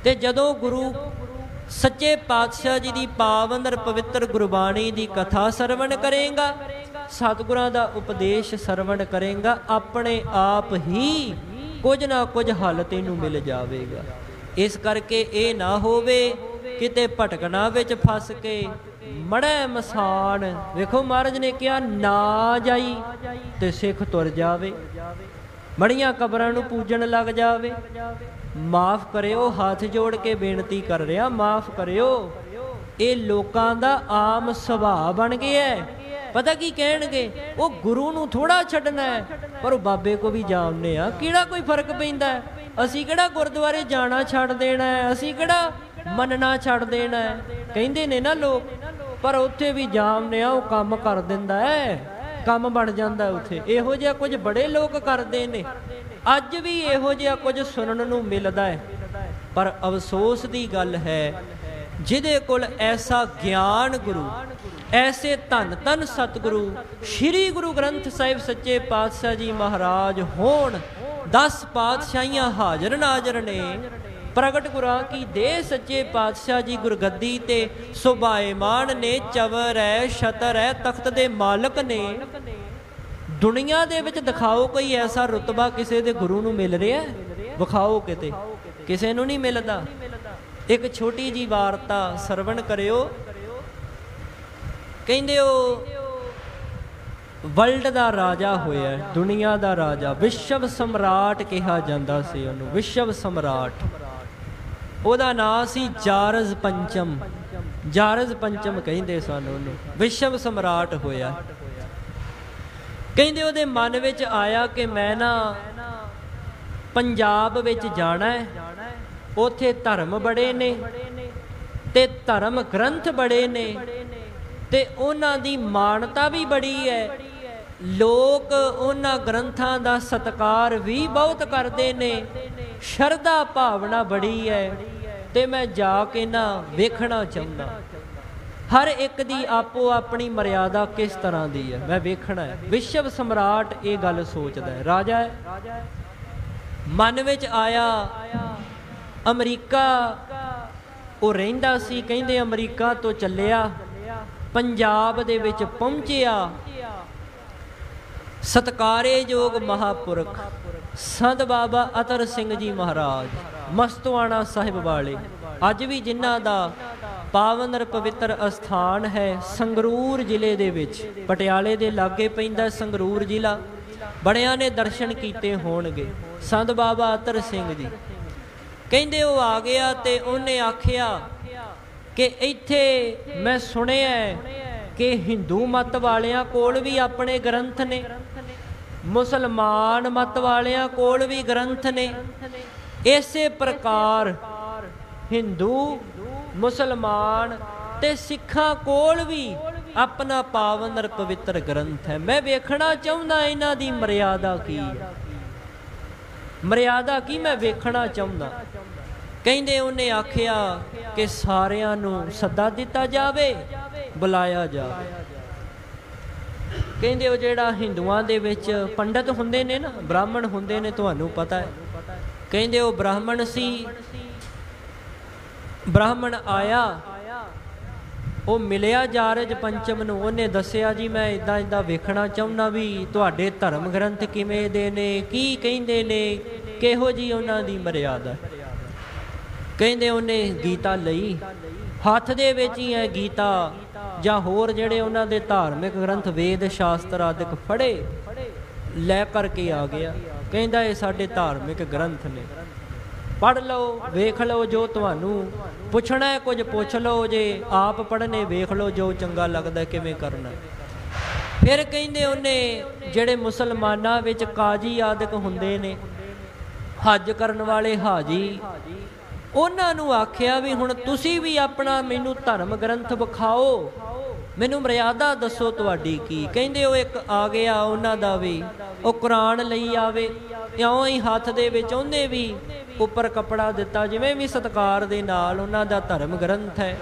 ਤੇ ਜਦੋਂ ਗੁਰੂ ਸੱਚੇ ਪਾਤਸ਼ਾਹ ਜੀ ਦੀ ਪਾਵਨ ਅਰ ਪਵਿੱਤਰ ਗੁਰਬਾਣੀ ਦੀ ਕਥਾ ਸਰਵਣ ਕਰੇਗਾ, ਸਤਿਗੁਰਾਂ ਦਾ ਉਪਦੇਸ਼ ਸਰਵਣ ਕਰੇਗਾ, ਆਪਣੇ ਆਪ ਹੀ ਕੁਝ ਨਾ ਕੁਝ ਹੱਲ ਤੈਨੂੰ ਮਿਲ ਜਾਵੇਗਾ। ਇਸ ਕਰਕੇ ਇਹ ਨਾ ਹੋਵੇ ਕਿਤੇ ਭਟਕਣਾ ਵਿੱਚ ਫਸ ਕੇ ਮੜੈ ਮਸਾਨ, ਵੇਖੋ ਮਹਾਰਾਜ ਨੇ ਕਿਹਾ ਨਾ ਜਾਈ ਤੇ ਸਿੱਖ ਤੁਰ ਜਾਵੇ, ਮੜੀਆਂ ਕਬਰਾਂ ਨੂੰ ਪੂਜਣ ਲੱਗ ਜਾਵੇ। ਮਾਫ ਕਰਿਓ, ਹੱਥ ਜੋੜ ਕੇ ਬੇਨਤੀ ਕਰ ਰਿਹਾ, ਮਾਫ ਕਰਿਓ। ਇਹ ਲੋਕਾਂ ਦਾ ਆਮ ਸੁਭਾਅ ਬਣ ਗਿਆ। ਪਤਾ ਕੀ ਕਹਿਣਗੇ, ਉਹ ਗੁਰੂ ਨੂੰ ਥੋੜਾ ਛੱਡਣਾ ਹੈ, ਪਰ ਉਹ ਬਾਬੇ ਕੋ ਵੀ ਜਾਣਦੇ ਆ, ਕਿਹੜਾ ਕੋਈ ਫਰਕ ਪੈਂਦਾ? ਅਸੀਂ ਕਿਹੜਾ ਗੁਰਦੁਆਰੇ ਜਾਣਾ ਛੱਡ ਦੇਣਾ ਹੈ, ਅਸੀਂ ਕਿਹੜਾ ਮੰਨਣਾ ਛੱਡ ਦੇਣਾ ਹੈ, ਕਹਿੰਦੇ ਨੇ ਨਾ ਲੋਕ। ਪਰ ਉੱਥੇ ਵੀ ਜਾਣਦੇ ਆ, ਉਹ ਕੰਮ ਕਰ ਦਿੰਦਾ ਹੈ, ਕੰਮ ਬਣ ਜਾਂਦਾ ਉੱਥੇ। ਇਹੋ ਜਿਹਾ ਕੁਝ ਬੜੇ ਲੋਕ ਕਰਦੇ ਨੇ, ਅੱਜ ਵੀ ਇਹੋ ਜਿਹਾ ਕੁਝ ਸੁਣਨ ਨੂੰ ਮਿਲਦਾ ਹੈ। ਪਰ ਅਫਸੋਸ ਦੀ ਗੱਲ ਹੈ, ਜਿਹਦੇ ਕੋਲ ਐਸਾ ਗਿਆਨ ਗੁਰੂ, ਐਸੇ ਧੰਨ ਧੰਨ ਸਤਿਗੁਰੂ ਸ਼੍ਰੀ ਗੁਰੂ ਗ੍ਰੰਥ ਸਾਹਿਬ ਸੱਚੇ ਪਾਤਸ਼ਾਹ ਜੀ ਮਹਾਰਾਜ ਹੋਣ, 10 ਪਾਤਸ਼ਾਹੀਆਂ ਹਾਜ਼ਰ ਨਾਜ਼ਰ ਨੇ, ਪ੍ਰਗਟ ਗੁਰਾਂ ਕੀ ਦੇਹ ਸੱਚੇ ਪਾਤਸ਼ਾਹ ਜੀ ਗੁਰਗੱਦੀ ਤੇ ਸੁਭਾਏਮਾਨ ਨੇ, ਚਵਰ ਹੈ, ਛਤਰ ਹੈ, ਤਖਤ ਦੇ ਮਾਲਕ ਨੇ। ਦੁਨੀਆ ਦੇ ਵਿੱਚ ਦਿਖਾਓ ਕੋਈ ਐਸਾ ਰੁਤਬਾ ਕਿਸੇ ਦੇ ਗੁਰੂ ਨੂੰ ਮਿਲ ਰਿਹਾ, ਵਿਖਾਓ ਕਿਤੇ, ਕਿਸੇ ਨੂੰ ਨਹੀਂ ਮਿਲਦਾ। ਇੱਕ ਛੋਟੀ ਜੀ ਵਾਰਤਾ ਸਰਵਣ ਕਰਿਓ। ਕਹਿੰਦੇ ਉਹ ਵਰਲਡ ਦਾ ਰਾਜਾ ਹੋਇਆ, ਦੁਨੀਆ ਦਾ ਰਾਜਾ, ਵਿਸ਼ਵ ਸਮਰਾਟ ਕਿਹਾ ਜਾਂਦਾ ਸੀ ਉਹਨੂੰ, ਵਿਸ਼ਵ ਸਮਰਾਟ। ਉਹਦਾ ਨਾਂ ਸੀ ਜਾਰਜ ਪੰਚਮ, ਜਾਰਜ ਪੰਚਮ ਕਹਿੰਦੇ ਸਨ ਉਹਨੂੰ। ਵਿਸ਼ਵ ਸਮਰਾਟ ਹੋਇਆ। ਕਹਿੰਦੇ ਉਹਦੇ ਮਨ ਵਿੱਚ ਆਇਆ ਕਿ ਮੈਂ ਨਾ ਪੰਜਾਬ ਵਿੱਚ ਜਾਣਾ ਹੈ, ਉੱਥੇ ਧਰਮ ਬੜੇ ਨੇ ਤੇ ਧਰਮ ਗ੍ਰੰਥ ਬੜੇ ਨੇ ਤੇ ਉਹਨਾਂ ਦੀ ਮਾਨਤਾ ਵੀ ਬੜੀ ਹੈ, ਲੋਕ ਉਹਨਾਂ ਗ੍ਰੰਥਾਂ ਦਾ ਸਤਿਕਾਰ ਵੀ ਬਹੁਤ ਕਰਦੇ ਨੇ, ਸ਼ਰਧਾ ਭਾਵਨਾ ਬੜੀ ਹੈ, ਤੇ ਮੈਂ ਜਾ ਕੇ ਨਾ ਵੇਖਣਾ ਚਾਹੁੰਦਾ। ਹਰ ਇੱਕ ਦੀ ਆਪੋ ਆਪਣੀ ਮਰਿਆਦਾ ਕਿਸ ਤਰ੍ਹਾਂ ਦੀ ਹੈ, ਮੈਂ ਵੇਖਣਾ ਹੈ। ਵਿਸ਼ਵ ਸਮਰਾਟ ਇਹ ਗੱਲ ਸੋਚਦਾ ਹੈ, ਰਾਜਾ ਹੈ। ਮਨ ਵਿੱਚ ਆਇਆ ਅਮਰੀਕਾ ਉਹ ਰਹਿੰਦਾ ਸੀ, ਕਹਿੰਦੇ ਅਮਰੀਕਾ ਤੋਂ ਚੱਲਿਆ, ਪੰਜਾਬ ਦੇ ਵਿੱਚ ਪਹੁੰਚਿਆ। ਸਤਿਕਾਰਯੋਗ ਮਹਾਂਪੁਰਖ ਸੰਤ ਬਾਬਾ ਅਤਰ ਸਿੰਘ ਜੀ ਮਹਾਰਾਜ ਮਸਤਵਾਣਾ ਸਾਹਿਬ ਵਾਲੇ, ਅੱਜ ਵੀ ਜਿਨ੍ਹਾਂ ਦਾ ਪਾਵਨ ਅਰ ਪਵਿੱਤਰ ਅਸਥਾਨ ਹੈ ਸੰਗਰੂਰ ਜ਼ਿਲ੍ਹੇ ਦੇ ਵਿੱਚ, ਪਟਿਆਲੇ ਦੇ ਲਾਗੇ ਪੈਂਦਾ ਸੰਗਰੂਰ ਜ਼ਿਲ੍ਹਾ। ਬੜਿਆਂ ਨੇ ਦਰਸ਼ਨ ਕੀਤੇ ਹੋਣਗੇ। ਸੰਤ ਬਾਬਾ ਅਤਰ ਸਿੰਘ ਜੀ ਕਹਿੰਦੇ ਉਹ ਆ ਗਿਆ ਤੇ ਉਹਨੇ ਆਖਿਆ ਕਿ ਇੱਥੇ ਮੈਂ ਸੁਣਿਆ ਕਿ ਹਿੰਦੂ ਮਤ ਵਾਲਿਆਂ ਕੋਲ ਵੀ ਆਪਣੇ ਗ੍ਰੰਥ ਨੇ, ਮੁਸਲਮਾਨ ਮਤ ਵਾਲਿਆਂ ਕੋਲ ਵੀ ਗ੍ਰੰਥ ਨੇ, ਇਸੇ ਪ੍ਰਕਾਰ ਹਿੰਦੂ, ਮੁਸਲਮਾਨ ਤੇ ਸਿੱਖਾਂ ਕੋਲ ਵੀ ਆਪਣਾ ਪਾਵਨ ਅਰ ਪਵਿੱਤਰ ਗ੍ਰੰਥ ਹੈ। ਮੈਂ ਵੇਖਣਾ ਚਾਹੁੰਦਾ ਇਹਨਾਂ ਦੀ ਮਰਿਆਦਾ ਕੀ ਹੈ, ਮਰਿਆਦਾ ਕੀ ਮੈਂ ਵੇਖਣਾ ਚਾਹੁੰਦਾ। ਕਹਿੰਦੇ ਉਹਨੇ ਆਖਿਆ ਕਿ ਸਾਰਿਆਂ ਨੂੰ ਸੱਦਾ ਦਿੱਤਾ ਜਾਵੇ, ਬੁਲਾਇਆ ਜਾਵੇ। ਕਹਿੰਦੇ ਉਹ ਜਿਹੜਾ ਹਿੰਦੂਆਂ ਦੇ ਵਿੱਚ ਪੰਡਤ ਹੁੰਦੇ ਨੇ ਨਾ, ਬ੍ਰਾਹਮਣ ਹੁੰਦੇ ਨੇ, ਤੁਹਾਨੂੰ ਪਤਾ ਹੈ। ਕਹਿੰਦੇ ਉਹ ਬ੍ਰਾਹਮਣ ਸੀ, ਬ੍ਰਾਹਮਣ ਆਇਆ, ਉਹ ਮਿਲਿਆ ਜਾਰਜ ਪੰਚਮ ਨੂੰ। ਉਹਨੇ ਦੱਸਿਆ ਜੀ ਮੈਂ ਇੱਦਾਂ ਇੱਦਾਂ ਵੇਖਣਾ ਚਾਹੁੰਦਾ ਵੀ ਤੁਹਾਡੇ ਧਰਮ ਗ੍ਰੰਥ ਕਿਵੇਂ ਦੇ ਨੇ, ਕੀ ਕਹਿੰਦੇ ਨੇ, ਕਿਹੋ ਜੀ ਉਹਨਾਂ ਦੀ ਮਰਿਆਦਾ। ਕਹਿੰਦੇ ਉਹਨੇ ਗੀਤਾ ਲਈ, ਹੱਥ ਦੇ ਵਿੱਚ ਹੀ ਹੈ ਗੀਤਾ ਜਾਂ ਹੋਰ ਜਿਹੜੇ ਉਹਨਾਂ ਦੇ ਧਾਰਮਿਕ ਗ੍ਰੰਥ ਵੇਦ ਸ਼ਾਸਤਰ ਆਦਿਕ ਫੜੇ, ਲੈ ਕਰਕੇ ਆ ਗਿਆ। ਕਹਿੰਦਾ ਇਹ ਸਾਡੇ ਧਾਰਮਿਕ ਗ੍ਰੰਥ ਨੇ, ਪੜ੍ਹ ਲਓ, ਵੇਖ ਲਓ, ਜੋ ਤੁਹਾਨੂੰ ਪੁੱਛਣਾ ਕੁਝ ਪੁੱਛ ਲਓ, ਜੇ ਆਪ ਪੜ੍ਹਨੇ ਵੇਖ ਲਓ, ਜੋ ਚੰਗਾ ਲੱਗਦਾ ਕਿਵੇਂ ਕਰਨਾ। ਫਿਰ ਕਹਿੰਦੇ ਉਹਨੇ ਜਿਹੜੇ ਮੁਸਲਮਾਨਾਂ ਵਿੱਚ ਕਾਜੀ ਆਦਿਕ ਹੁੰਦੇ ਨੇ, ਹੱਜ ਕਰਨ ਵਾਲੇ ਹਾਜੀ, ਉਹਨਾਂ ਨੂੰ ਆਖਿਆ ਵੀ ਹੁਣ ਤੁਸੀਂ ਵੀ ਆਪਣਾ ਮੈਨੂੰ ਧਰਮ ਗ੍ਰੰਥ ਵਿਖਾਓ, ਮੈਨੂੰ ਮਰਿਆਦਾ ਦੱਸੋ ਤੁਹਾਡੀ ਕੀ। ਕਹਿੰਦੇ ਉਹ ਇੱਕ ਆ ਗਿਆ ਉਹਨਾਂ ਦਾ ਵੀ, ਉਹ ਕੁਰਾਨ ਲਈ ਆਵੇ, ਇਉਂ ਹੀ ਹੱਥ ਦੇ ਵਿੱਚ ਉਹਨੇ ਵੀ ਉੱਪਰ ਕੱਪੜਾ ਦਿੱਤਾ, ਜਿਵੇਂ ਵੀ ਸਤਿਕਾਰ ਦੇ ਨਾਲ ਉਹਨਾਂ ਦਾ ਧਰਮ ਗ੍ਰੰਥ ਹੈ,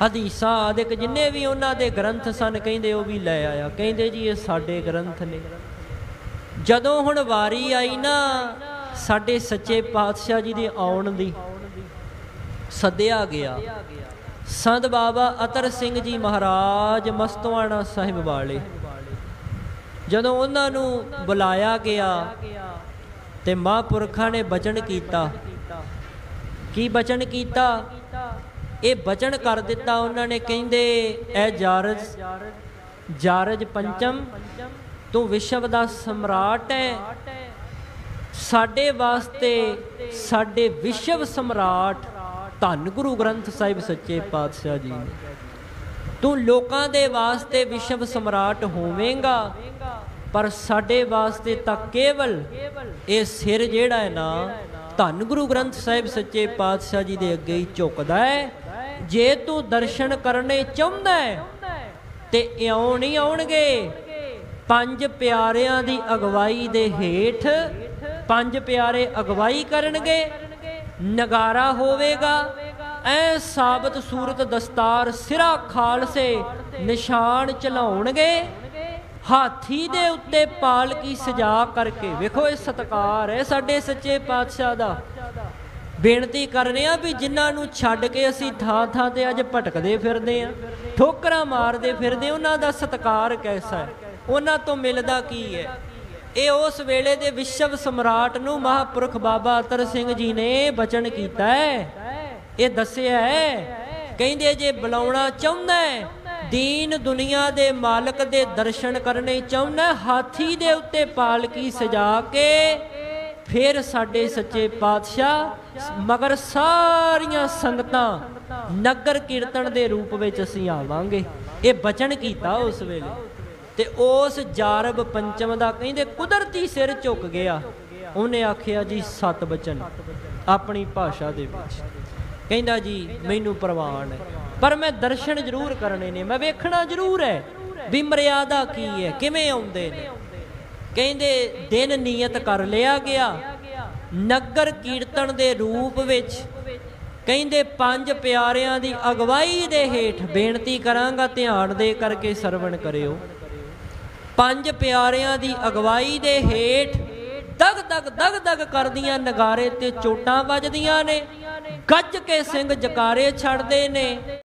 ਹਦੀਸਾਂ ਆਦਿਕ ਜਿੰਨੇ ਵੀ ਉਹਨਾਂ ਦੇ ਗ੍ਰੰਥ ਸਨ, ਕਹਿੰਦੇ ਉਹ ਵੀ ਲੈ ਆਇਆ। ਕਹਿੰਦੇ ਜੀ ਇਹ ਸਾਡੇ ਗ੍ਰੰਥ ਨੇ। ਜਦੋਂ ਹੁਣ ਵਾਰੀ ਆਈ ਨਾ ਸਾਡੇ ਸੱਚੇ ਪਾਤਸ਼ਾਹ ਜੀ ਦੇ ਆਉਣ ਦੀ, ਸੱਦਿਆ ਗਿਆ। ਸੰਤ ਬਾਬਾ ਅਤਰ ਸਿੰਘ ਜੀ ਮਹਾਰਾਜ ਮਸਤਵਾਣਾ ਸਾਹਿਬ ਵਾਲੇ, ਜਦੋਂ ਉਹਨਾਂ ਨੂੰ ਬੁਲਾਇਆ ਗਿਆ ਤੇ ਮਹਾਂਪੁਰਖਾਂ ਨੇ ਬਚਨ ਕੀਤਾ। ਕੀ ਬਚਨ ਕੀਤਾ? ਇਹ ਬਚਨ ਕਰ ਦਿੱਤਾ ਉਹਨਾਂ ਨੇ, ਕਹਿੰਦੇ ਐ ਜਾਰਜ ਪੰਚਮ, ਤੂੰ ਵਿਸ਼ਵ ਦਾ ਸਮਰਾਟ ਹੈ। ਸਾਡੇ ਵਾਸਤੇ ਸਾਡੇ ਵਿਸ਼ਵ ਸਮਰਾਟ ਧੰਨ ਗੁਰੂ ਗ੍ਰੰਥ ਸਾਹਿਬ ਸੱਚੇ ਪਾਤਸ਼ਾਹ ਜੀ ਨੇ। ਤੂੰ ਲੋਕਾਂ ਦੇ ਵਾਸਤੇ ਵਿਸ਼ਵ ਸਮਰਾਟ ਹੋਵੇਂਗਾ, ਪਰ ਸਾਡੇ ਵਾਸਤੇ ਤਾਂ ਕੇਵਲ ਇਹ ਸਿਰ ਜਿਹੜਾ ਹੈ ਨਾ ਧੰਨ ਗੁਰੂ ਗ੍ਰੰਥ ਸਾਹਿਬ ਸੱਚੇ ਪਾਤਸ਼ਾਹ ਜੀ ਦੇ ਅੱਗੇ ਹੀ ਝੁਕਦਾ ਹੈ। ਜੇ ਤੂੰ ਦਰਸ਼ਨ ਕਰਨੇ ਚਾਹੁੰਦਾ ਹੈ ਤੇ ਇਉਂ ਨਹੀਂ ਆਉਣਗੇ। ਪੰਜ ਪਿਆਰਿਆਂ ਦੀ ਅਗਵਾਈ ਦੇ ਹੇਠ ਪੰਜ ਪਿਆਰੇ ਅਗਵਾਈ ਕਰਨਗੇ, ਨਗਾਰਾ ਹੋਵੇਗਾ, ਐ ਸਾਬਤ ਸੂਰਤ ਦਸਤਾਰ ਸਿਰਾ ਖਾਲਸੇ ਨਿਸ਼ਾਨ ਚਲਾਉਣਗੇ, ਹਾਥੀ ਦੇ ਉੱਤੇ ਪਾਲਕੀ ਸਜਾ ਕਰਕੇ। ਵੇਖੋ ਇਹ ਸਤਿਕਾਰ ਹੈ ਸਾਡੇ ਸੱਚੇ ਪਾਤਸ਼ਾਹ ਦਾ। ਬੇਨਤੀ ਕਰਨੇ ਆ ਵੀ ਜਿਨ੍ਹਾਂ ਨੂੰ ਛੱਡ ਕੇ ਅਸੀਂ ਥਾਂ ਥਾਂ ਤੇ ਅੱਜ ਭਟਕਦੇ ਫਿਰਦੇ ਆ, ਠੋਕਰਾਂ ਮਾਰਦੇ ਫਿਰਦੇ, ਉਹਨਾਂ ਦਾ ਸਤਿਕਾਰ ਕੈਸਾ ਹੈ, ਉਹਨਾਂ ਤੋਂ ਮਿਲਦਾ ਕੀ ਹੈ? ਇਹ ਉਸ ਵੇਲੇ ਦੇ ਵਿਸ਼ਵ ਸਮਰਾਟ ਨੂੰ ਮਹਾਂਪੁਰਖ ਬਾਬਾ ਅਤਰ ਸਿੰਘ ਜੀ ਨੇ ਬਚਨ ਕੀਤਾ ਹੈ। ਇਹ ਦੱਸਿਆ ਹੈ, ਕਹਿੰਦੇ ਜੇ ਬੁਲਾਉਣਾ ਚਾਹੁੰਦਾ ਹੈ, ਦੀਨ ਦੁਨੀਆ ਦੇ ਮਾਲਕ ਦੇ ਦਰਸ਼ਨ ਕਰਨੇ ਚਾਹੁੰਦਾ, ਹਾਥੀ ਦੇ ਉੱਤੇ ਪਾਲਕੀ ਸਜਾ ਕੇ ਫਿਰ ਸਾਡੇ ਸੱਚੇ ਪਾਤਸ਼ਾਹ ਮਗਰ ਸਾਰੀਆਂ ਸੰਗਤਾਂ ਨਗਰ ਕੀਰਤਨ ਦੇ ਰੂਪ ਵਿੱਚ ਅਸੀਂ ਆਵਾਂਗੇ। ਇਹ ਬਚਨ ਕੀਤਾ ਉਸ ਵੇਲੇ। ਤੇ ਉਸ ਜਾਰਬ ਪੰਚਮ ਦਾ ਕਹਿੰਦੇ ਕੁਦਰਤੀ ਸਿਰ ਝੁਕ ਗਿਆ। ਉਹਨੇ ਆਖਿਆ ਜੀ 7 ਬਚਨ ਆਪਣੀ ਭਾਸ਼ਾ ਦੇ ਵਿੱਚ। ਕਹਿੰਦਾ ਜੀ ਮੈਨੂੰ ਪ੍ਰਵਾਨ ਹੈ, ਪਰ ਮੈਂ ਦਰਸ਼ਨ ਜ਼ਰੂਰ ਕਰਨੇ ਨੇ, ਮੈਂ ਵੇਖਣਾ ਜ਼ਰੂਰ ਹੈ ਵੀ ਮਰਿਆਦਾ ਕੀ ਹੈ, ਕਿਵੇਂ ਆਉਂਦੇ ਨੇ। ਕਹਿੰਦੇ ਦਿਨ ਨਿਯਤ ਕਰ ਲਿਆ ਗਿਆ, ਨਗਰ ਕੀਰਤਨ ਦੇ ਰੂਪ ਵਿੱਚ। ਕਹਿੰਦੇ ਪੰਜ ਪਿਆਰਿਆਂ ਦੀ ਅਗਵਾਈ ਦੇ ਹੇਠ, ਬੇਨਤੀ ਕਰਾਂਗਾ ਧਿਆਨ ਦੇ ਕਰਕੇ ਸਰਵਣ ਕਰਿਓ। ਪੰਜ ਪਿਆਰਿਆਂ ਦੀ ਅਗਵਾਈ ਦੇ ਹੇਠ ਦਗ ਦਗ ਦਗ ਦਗ ਕਰਦੀਆਂ ਨਗਾਰੇ ਤੇ ਚੋਟਾਂ ਵੱਜਦੀਆਂ ਨੇ, ਗੱਜ ਕੇ ਸਿੰਘ ਜਕਾਰੇ ਛੱਡਦੇ ਨੇ।